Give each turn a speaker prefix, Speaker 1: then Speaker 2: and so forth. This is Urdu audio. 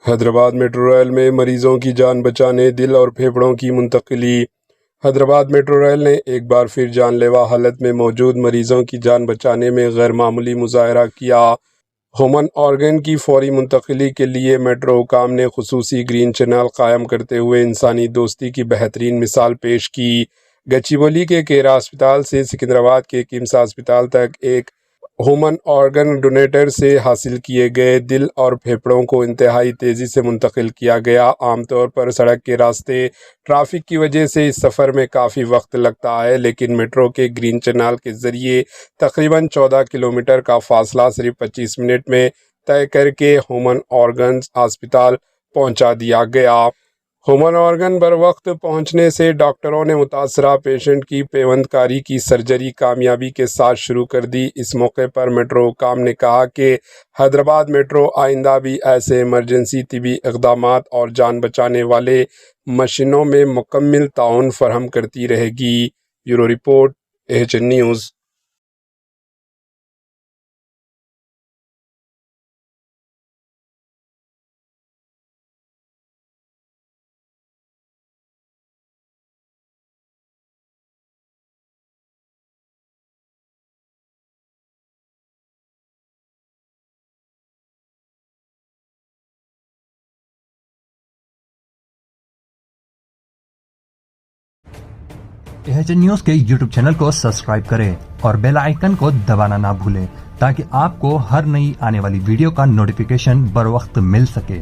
Speaker 1: حیدرآباد میٹرو ریل میں مریضوں کی جان بچانے دل اور پھیپھڑوں کی منتقلی۔ حیدرآباد میٹرو ریل نے ایک بار پھر جان لیوا حالت میں موجود مریضوں کی جان بچانے میں غیر معمولی مظاہرہ کیا۔ ہیومن آرگن کی فوری منتقلی کے لیے میٹرو حکام نے خصوصی گرین چینل قائم کرتے ہوئے انسانی دوستی کی بہترین مثال پیش کی۔ گچیبولی کے کیرا ہسپتال سے سکندرآباد کے کمسا ہسپتال تک ایک ہیومن آرگن ڈونیٹر سے حاصل کیے گئے دل اور پھیپھڑوں کو انتہائی تیزی سے منتقل کیا گیا۔ عام طور پر سڑک کے راستے ٹریفک کی وجہ سے اس سفر میں کافی وقت لگتا ہے، لیکن میٹرو کے گرین چینل کے ذریعے تقریباً 14 کلومیٹر کا فاصلہ صرف 25 منٹ میں طے کر کے ہیومن آرگنز ہسپتال پہنچا دیا گیا۔ ہیومن آرگن بر وقت پہنچنے سے ڈاکٹروں نے متاثرہ پیشنٹ کی پیوند کاری کی سرجری کامیابی کے ساتھ شروع کر دی۔ اس موقع پر میٹرو حکام نے کہا کہ حیدرآباد میٹرو آئندہ بھی ایسے ایمرجنسی طبی اقدامات اور جان بچانے والے مشینوں میں مکمل تعاون فراہم کرتی رہے گی۔ Bureau report, AHN news.
Speaker 2: AHN news کے YouTube چینل کو سبسکرائب کریں اور بیل آئیکن کو دبانا نہ بھولیں تاکہ آپ کو ہر نئی آنے والی ویڈیو کا نوٹیفیکیشن بر وقت مل سکے۔